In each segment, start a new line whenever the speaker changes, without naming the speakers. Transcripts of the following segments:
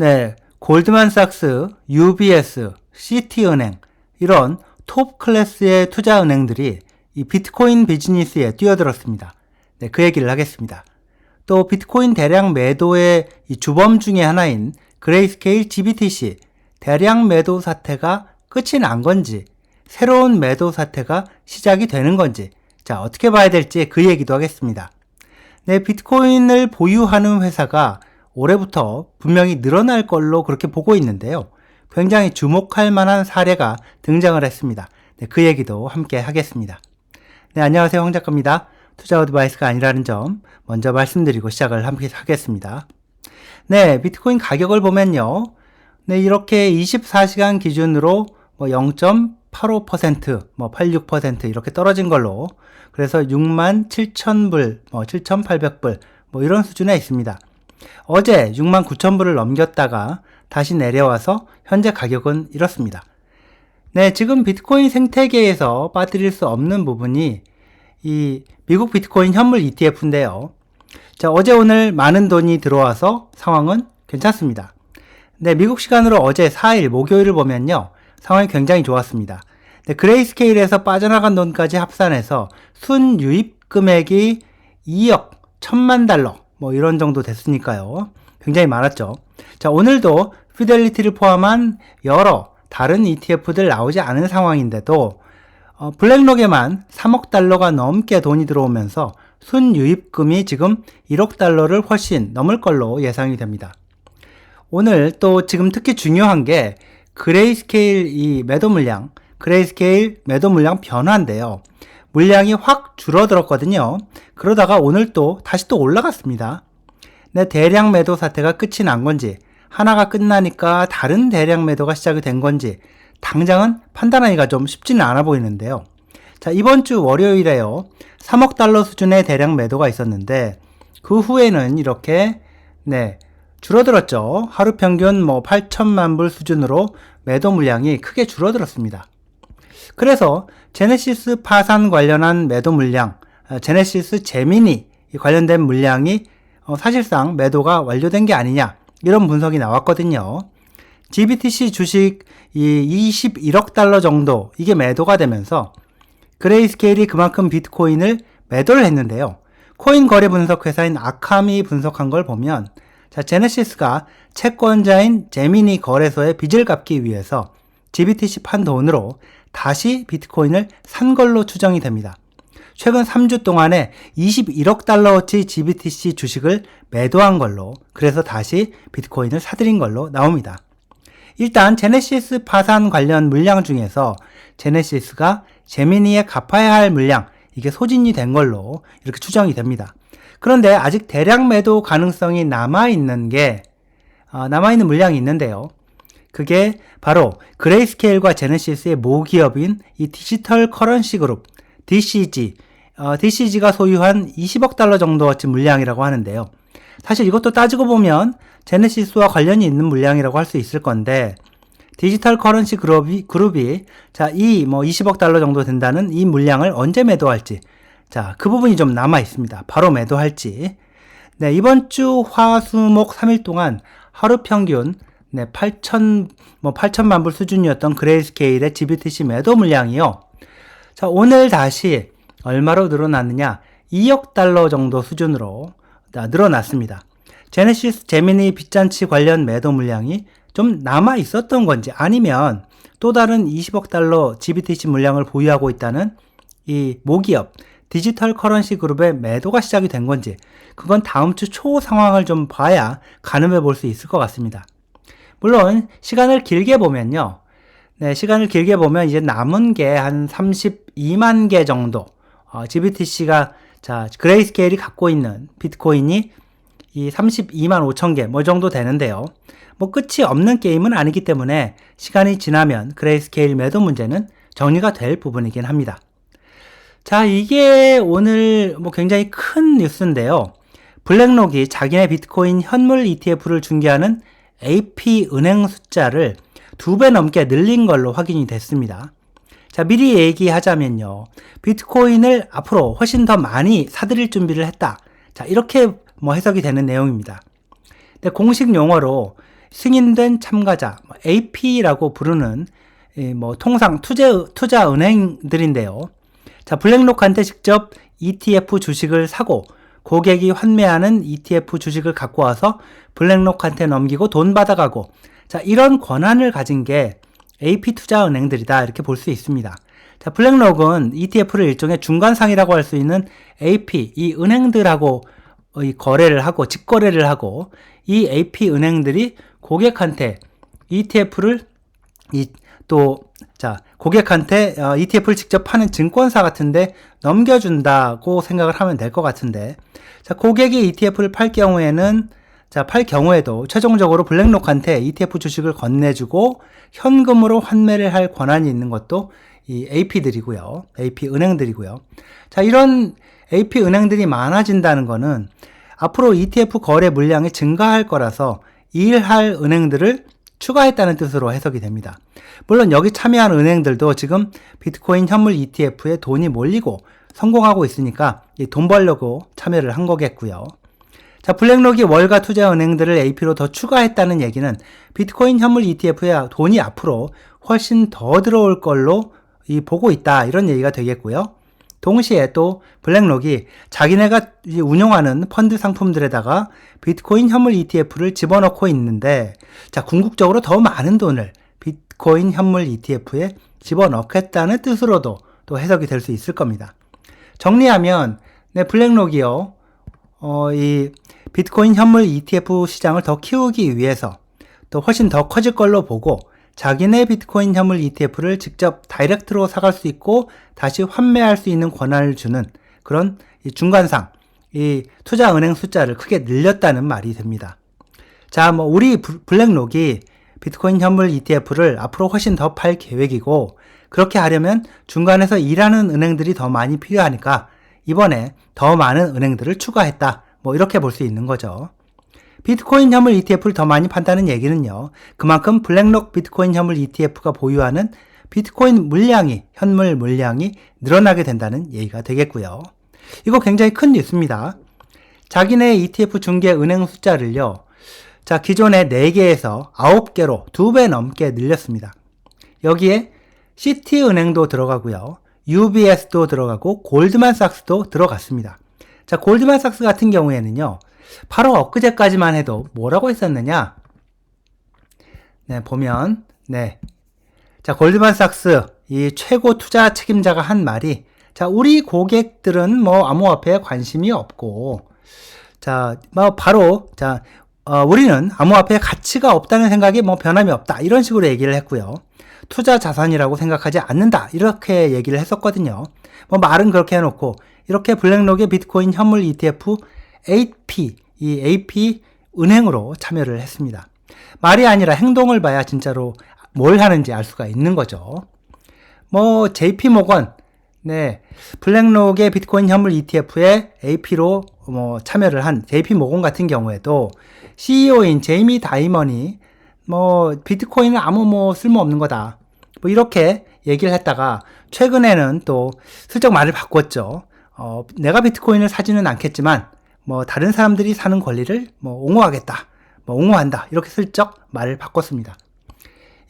네, 골드만삭스, UBS, 시티은행 이런 톱 클래스의 투자 은행들이 이 비트코인 비즈니스에 뛰어들었습니다. 네, 그 얘기를 하겠습니다. 또 비트코인 대량 매도의 이 주범 중에 하나인 그레이스케일 GBTC 대량 매도 사태가 끝이 난 건지 새로운 매도 사태가 시작이 되는 건지 자, 어떻게 봐야 될지 그 얘기도 하겠습니다. 네, 비트코인을 보유하는 회사가 올해부터 분명히 늘어날 걸로 그렇게 보고 있는데요. 굉장히 주목할 만한 사례가 등장을 했습니다. 네, 그 얘기도 함께 하겠습니다. 네, 안녕하세요. 황 작가입니다. 투자 어드바이스가 아니라는 점 먼저 말씀드리고 시작을 함께 하겠습니다. 네, 비트코인 가격을 보면요. 네, 이렇게 24시간 기준으로 0.85%, 86% 이렇게 떨어진 걸로 그래서 67,000불, 7,800불 이런 수준에 있습니다. 어제 69,000불을 넘겼다가 다시 내려와서 현재 가격은 이렇습니다. 네, 지금 비트코인 생태계에서 빠뜨릴 수 없는 부분이 이 미국 비트코인 현물 ETF인데요. 자, 어제 오늘 많은 돈이 들어와서 상황은 괜찮습니다. 네, 미국 시간으로 어제 4일 목요일을 보면요. 상황이 굉장히 좋았습니다. 네, 그레이스케일에서 빠져나간 돈까지 합산해서 순유입 금액이 2억 1,000만 달러 이런 정도 됐으니까요. 굉장히 많았죠. 자, 오늘도 피델리티를 포함한 여러 다른 ETF들 나오지 않은 상황인데도 블랙록에만 3억 달러가 넘게 돈이 들어오면서 순유입금이 지금 1억 달러를 훨씬 넘을 걸로 예상이 됩니다. 오늘 또 지금 특히 중요한 게 그레이스케일 이 매도 물량, 그레이스케일 매도 물량 변화인데요. 물량이 확 줄어들었거든요. 그러다가 오늘 또 다시 또 올라갔습니다. 네, 대량 매도 사태가 끝이 난 건지 하나가 끝나니까 다른 대량 매도가 시작이 된 건지 당장은 판단하기가 좀 쉽지는 않아 보이는데요. 자, 이번 주 월요일에요. 3억 달러 수준의 대량 매도가 있었는데 그 후에는 이렇게 줄어들었죠. 하루 평균 8천만 불 수준으로 매도 물량이 크게 줄어들었습니다. 그래서 제네시스 파산 관련한 매도 물량, 제네시스 제미니 관련된 물량이 사실상 매도가 완료된 게 아니냐 이런 분석이 나왔거든요. GBTC 주식 21억 달러 정도 이게 매도가 되면서 그레이스케일이 그만큼 비트코인을 매도를 했는데요. 코인 거래 분석 회사인 아캄이 분석한 걸 보면 자, 제네시스가 채권자인 제미니 거래소에 빚을 갚기 위해서 GBTC 판 돈으로 다시 비트코인을 산 걸로 추정이 됩니다. 최근 3주 동안에 21억 달러어치 GBTC 주식을 매도한 걸로 그래서 다시 비트코인을 사들인 걸로 나옵니다. 일단 제네시스 파산 관련 물량 중에서 제네시스가 제미니에 갚아야 할 물량 이게 소진이 된 걸로 이렇게 추정이 됩니다. 그런데 아직 대량 매도 가능성이 남아있는 물량이 있는데요. 그게 바로 그레이스케일과 제네시스의 모기업인 이 디지털 커런시 그룹 DCG가 소유한 20억 달러 정도어치 물량이라고 하는데요. 사실 이것도 따지고 보면 제네시스와 관련이 있는 물량이라고 할 수 있을 건데 디지털 커런시 그룹이 자, 20억 달러 정도 된다는 이 물량을 언제 매도할지 자, 그 부분이 좀 남아 있습니다. 바로 매도할지. 네, 이번 주 화수목 3일 동안 하루 평균 8천만 불 수준이었던 그레이스케일의 GBTC 매도 물량이요. 자, 오늘 다시 얼마로 늘어났느냐? 2억 달러 정도 수준으로 늘어났습니다. 제네시스 제미니 빚잔치 관련 매도 물량이 좀 남아 있었던 건지 아니면 또 다른 20억 달러 GBTC 물량을 보유하고 있다는 이 모기업 디지털 커런시 그룹의 매도가 시작이 된 건지 그건 다음 주 초 상황을 좀 봐야 가늠해 볼 수 있을 것 같습니다. 물론 시간을 길게 보면요. 네, 시간을 길게 보면 이제 남은 게 한 32만 개 정도 GBTC가 자, 그레이스케일이 갖고 있는 비트코인이 이 32만 5천 개 정도 되는데요. 끝이 없는 게임은 아니기 때문에 시간이 지나면 그레이스케일 매도 문제는 정리가 될 부분이긴 합니다. 자, 이게 오늘 굉장히 큰 뉴스인데요. 블랙록이 자기네 비트코인 현물 ETF를 중개하는 AP은행 숫자를 2배 넘게 늘린 걸로 확인이 됐습니다. 자, 미리 얘기하자면요. 비트코인을 앞으로 훨씬 더 많이 사들일 준비를 했다. 자, 이렇게 해석이 되는 내용입니다. 근데 공식 용어로 승인된 참가자, AP라고 부르는 통상 투자 은행들인데요. 자, 블랙록한테 직접 ETF 주식을 사고 고객이 환매하는 ETF 주식을 갖고 와서 블랙록한테 넘기고 돈 받아가고, 자, 이런 권한을 가진 게 AP 투자은행들이다, 이렇게 볼 수 있습니다. 자, 블랙록은 ETF를 일종의 중간상이라고 할 수 있는 AP, 이 은행들하고 거래를 하고 직거래를 하고, 이 AP 은행들이 고객한테 ETF를 고객한테 ETF를 직접 파는 증권사 같은데 넘겨준다고 생각을 하면 될 것 같은데, 자, 고객이 ETF를 팔 경우에도 최종적으로 블랙록한테 ETF 주식을 건네주고 현금으로 환매를 할 권한이 있는 것도 이 AP들이고요. AP 은행들이고요. 자, 이런 AP 은행들이 많아진다는 거는 앞으로 ETF 거래 물량이 증가할 거라서 일할 은행들을 추가했다는 뜻으로 해석이 됩니다. 물론 여기 참여한 은행들도 지금 비트코인 현물 ETF에 돈이 몰리고 성공하고 있으니까 돈 벌려고 참여를 한 거겠고요. 자, 블랙록이 월가 투자 은행들을 AP로 더 추가했다는 얘기는 비트코인 현물 ETF에 돈이 앞으로 훨씬 더 들어올 걸로 보고 있다, 이런 얘기가 되겠고요. 동시에 또 블랙록이 자기네가 운영하는 펀드 상품들에다가 비트코인 현물 ETF를 집어넣고 있는데, 자, 궁극적으로 더 많은 돈을 비트코인 현물 ETF에 집어넣겠다는 뜻으로도 또 해석이 될 수 있을 겁니다. 정리하면, 블랙록이요, 이 비트코인 현물 ETF 시장을 더 키우기 위해서 또 훨씬 더 커질 걸로 보고, 자기네 비트코인 현물 ETF를 직접 다이렉트로 사갈 수 있고 다시 환매할 수 있는 권한을 주는 그런 중간상, 이 투자 은행 숫자를 크게 늘렸다는 말이 됩니다. 자, 우리 블랙록이 비트코인 현물 ETF를 앞으로 훨씬 더 팔 계획이고, 그렇게 하려면 중간에서 일하는 은행들이 더 많이 필요하니까 이번에 더 많은 은행들을 추가했다, 이렇게 볼 수 있는 거죠. 비트코인 현물 ETF를 더 많이 판다는 얘기는요, 그만큼 블랙록 비트코인 현물 ETF가 보유하는 비트코인 물량이, 현물 물량이 늘어나게 된다는 얘기가 되겠고요. 이거 굉장히 큰 뉴스입니다. 자기네 ETF 중개 은행 숫자를요, 자, 기존의 4개에서 9개로 2배 넘게 늘렸습니다. 여기에 시티은행도 들어가고요, UBS도 들어가고 골드만삭스도 들어갔습니다. 자, 골드만삭스 같은 경우에는요, 바로 엊그제까지만 해도 뭐라고 했었느냐? 보면, 자, 골드만삭스, 이 최고 투자 책임자가 한 말이, 자, 우리 고객들은 암호화폐에 관심이 없고, 자, 우리는 암호화폐에 가치가 없다는 생각이 변함이 없다, 이런 식으로 얘기를 했고요. 투자 자산이라고 생각하지 않는다, 이렇게 얘기를 했었거든요. 말은 그렇게 해놓고, 이렇게 블랙록의 비트코인 현물 ETF AP, 이 AP 은행으로 참여를 했습니다. 말이 아니라 행동을 봐야 진짜로 뭘 하는지 알 수가 있는 거죠. JP모건, 블랙록의 비트코인 현물 ETF에 AP로 참여를 한 JP모건 같은 경우에도 CEO인 제이미 다이먼이 비트코인은 아무 쓸모없는 거다, 이렇게 얘기를 했다가 최근에는 또 슬쩍 말을 바꿨죠. 내가 비트코인을 사지는 않겠지만 다른 사람들이 사는 권리를 옹호하겠다, 옹호한다, 이렇게 슬쩍 말을 바꿨습니다.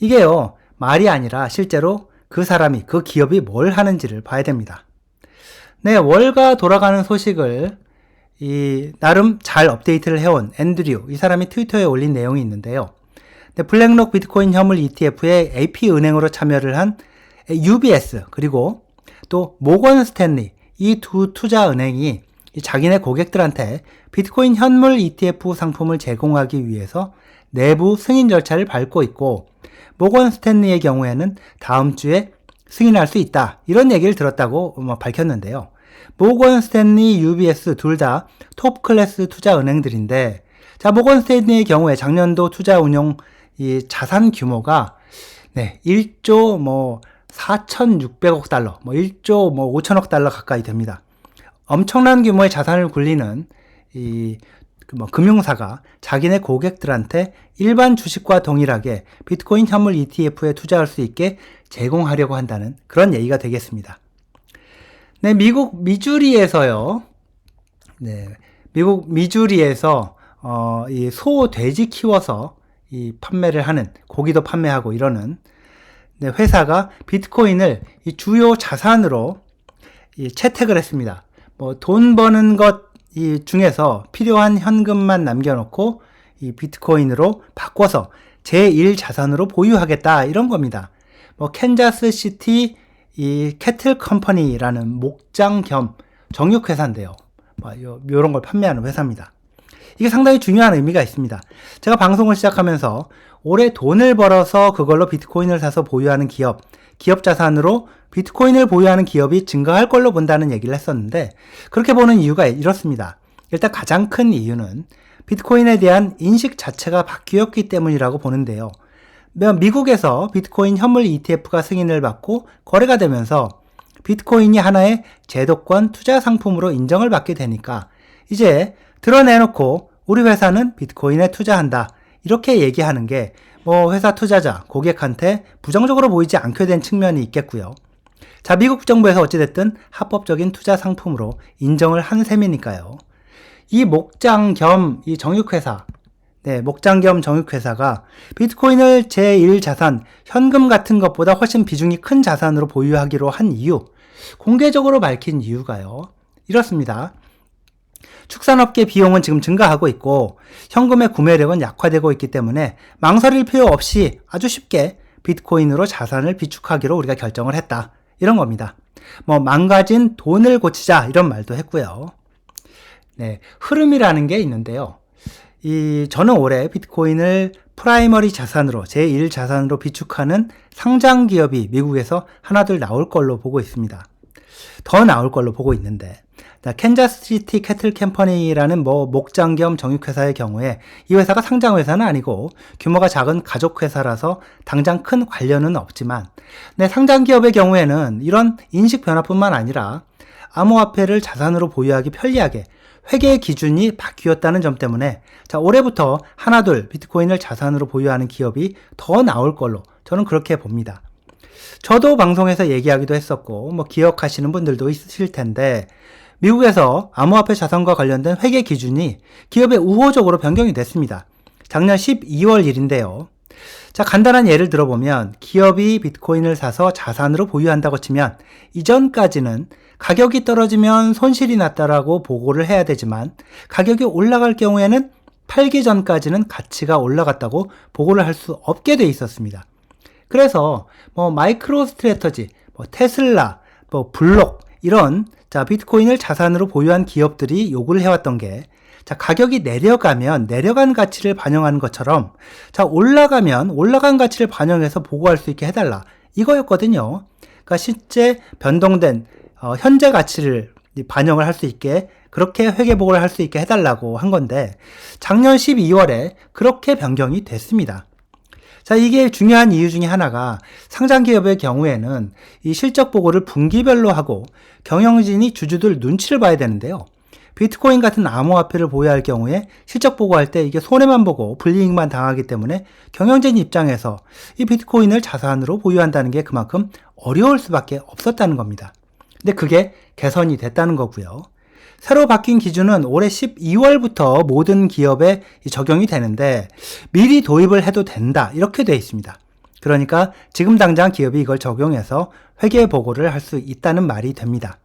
이게요, 말이 아니라 실제로 그 사람이, 그 기업이 뭘 하는지를 봐야 됩니다. 월가 돌아가는 소식을 나름 잘 업데이트를 해온 앤드류, 이 사람이 트위터에 올린 내용이 있는데요. 블랙록 비트코인 현물 ETF에 AP 은행으로 참여를 한 UBS, 그리고 또 모건 스탠리, 이 두 투자 은행이 자기네 고객들한테 비트코인 현물 ETF 상품을 제공하기 위해서 내부 승인 절차를 밟고 있고, 모건 스탠리의 경우에는 다음 주에 승인할 수 있다, 이런 얘기를 들었다고 밝혔는데요. 모건 스탠리, UBS 둘 다 톱 클래스 투자 은행들인데, 자, 모건 스탠리의 경우에 작년도 투자 운용 이 자산 규모가 1조 4,600억 달러, 1조 5천억 달러 가까이 됩니다. 엄청난 규모의 자산을 굴리는 금융사가 자기네 고객들한테 일반 주식과 동일하게 비트코인 현물 ETF에 투자할 수 있게 제공하려고 한다는 그런 얘기가 되겠습니다. 미국 미주리에서요, 미국 미주리에서 이 소, 돼지 키워서 이 판매를 하는, 고기도 판매하고 이러는 네, 회사가 비트코인을 이 주요 자산으로 이 채택을 했습니다. 뭐 돈 버는 것 이 중에서 필요한 현금만 남겨놓고 이 비트코인으로 바꿔서 제1 자산으로 보유하겠다 이런 겁니다. 뭐 캔자스 시티 이 캐틀 컴퍼니라는 목장 겸 정육 회사인데요. 뭐 이런 걸 판매하는 회사입니다. 이게 상당히 중요한 의미가 있습니다. 제가 방송을 시작하면서 올해 돈을 벌어서 그걸로 비트코인을 사서 보유하는 기업 자산으로 비트코인을 보유하는 기업이 증가할 걸로 본다는 얘기를 했었는데, 그렇게 보는 이유가 이렇습니다. 일단 가장 큰 이유는 비트코인에 대한 인식 자체가 바뀌었기 때문이라고 보는데요. 미국에서 비트코인 현물 ETF가 승인을 받고 거래가 되면서 비트코인이 하나의 제도권 투자 상품으로 인정을 받게 되니까 이제 드러내놓고 우리 회사는 비트코인에 투자한다 이렇게 얘기하는 게 뭐 회사 투자자, 고객한테 부정적으로 보이지 않게 된 측면이 있겠고요. 자, 미국 정부에서 어찌됐든 합법적인 투자 상품으로 인정을 한 셈이니까요. 이 목장 겸 이 정육회사, 네, 목장 겸 정육회사가 비트코인을 제1 자산, 현금 같은 것보다 훨씬 비중이 큰 자산으로 보유하기로 한 이유, 공개적으로 밝힌 이유가요. 이렇습니다. 축산업계 비용은 지금 증가하고 있고 현금의 구매력은 약화되고 있기 때문에 망설일 필요 없이 아주 쉽게 비트코인으로 자산을 비축하기로 우리가 결정을 했다. 이런 겁니다. 뭐 망가진 돈을 고치자 이런 말도 했고요. 네, 흐름이라는 게 있는데요. 저는 올해 비트코인을 프라이머리 자산으로 제1 자산으로 비축하는 상장 기업이 미국에서 하나둘 나올 걸로 보고 있습니다. 더 나올 걸로 보고 있는데, 캔자스시티 캐틀 컴퍼니라는 목장 겸 정육회사의 경우에 이 회사가 상장회사는 아니고 규모가 작은 가족회사라서 당장 큰 관련은 없지만, 상장기업의 경우에는 이런 인식 변화뿐만 아니라 암호화폐를 자산으로 보유하기 편리하게 회계 기준이 바뀌었다는 점 때문에 올해부터 하나둘 비트코인을 자산으로 보유하는 기업이 더 나올 걸로 저는 그렇게 봅니다. 저도 방송에서 얘기하기도 했었고 기억하시는 분들도 있으실 텐데, 미국에서 암호화폐 자산과 관련된 회계 기준이 기업에 우호적으로 변경이 됐습니다. 작년 12월 일인데요. 자, 간단한 예를 들어보면 기업이 비트코인을 사서 자산으로 보유한다고 치면 이전까지는 가격이 떨어지면 손실이 났다라고 보고를 해야 되지만 가격이 올라갈 경우에는 팔기 전까지는 가치가 올라갔다고 보고를 할 수 없게 돼 있었습니다. 그래서 마이크로 스트래터지, 테슬라, 블록 이런 비트코인을 자산으로 보유한 기업들이 요구를 해왔던 게 가격이 내려가면 내려간 가치를 반영하는 것처럼 올라가면 올라간 가치를 반영해서 보고할 수 있게 해달라 이거였거든요. 그러니까 실제 변동된 현재 가치를 반영을 할 수 있게 그렇게 회계보고를 할 수 있게 해달라고 한 건데 작년 12월에 그렇게 변경이 됐습니다. 자, 이게 중요한 이유 중에 하나가 상장기업의 경우에는 이 실적 보고를 분기별로 하고 경영진이 주주들 눈치를 봐야 되는데요. 비트코인 같은 암호화폐를 보유할 경우에 실적 보고할 때 이게 손해만 보고 불이익만 당하기 때문에 경영진 입장에서 이 비트코인을 자산으로 보유한다는 게 그만큼 어려울 수밖에 없었다는 겁니다. 근데 그게 개선이 됐다는 거고요. 새로 바뀐 기준은 올해 12월부터 모든 기업에 적용이 되는데 미리 도입을 해도 된다 이렇게 되어 있습니다. 그러니까 지금 당장 기업이 이걸 적용해서 회계 보고를 할 수 있다는 말이 됩니다.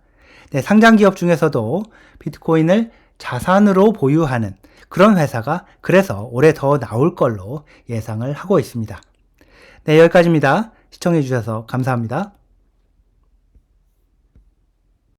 네, 상장 기업 중에서도 비트코인을 자산으로 보유하는 그런 회사가 그래서 올해 더 나올 걸로 예상을 하고 있습니다. 네, 여기까지입니다. 시청해 주셔서 감사합니다.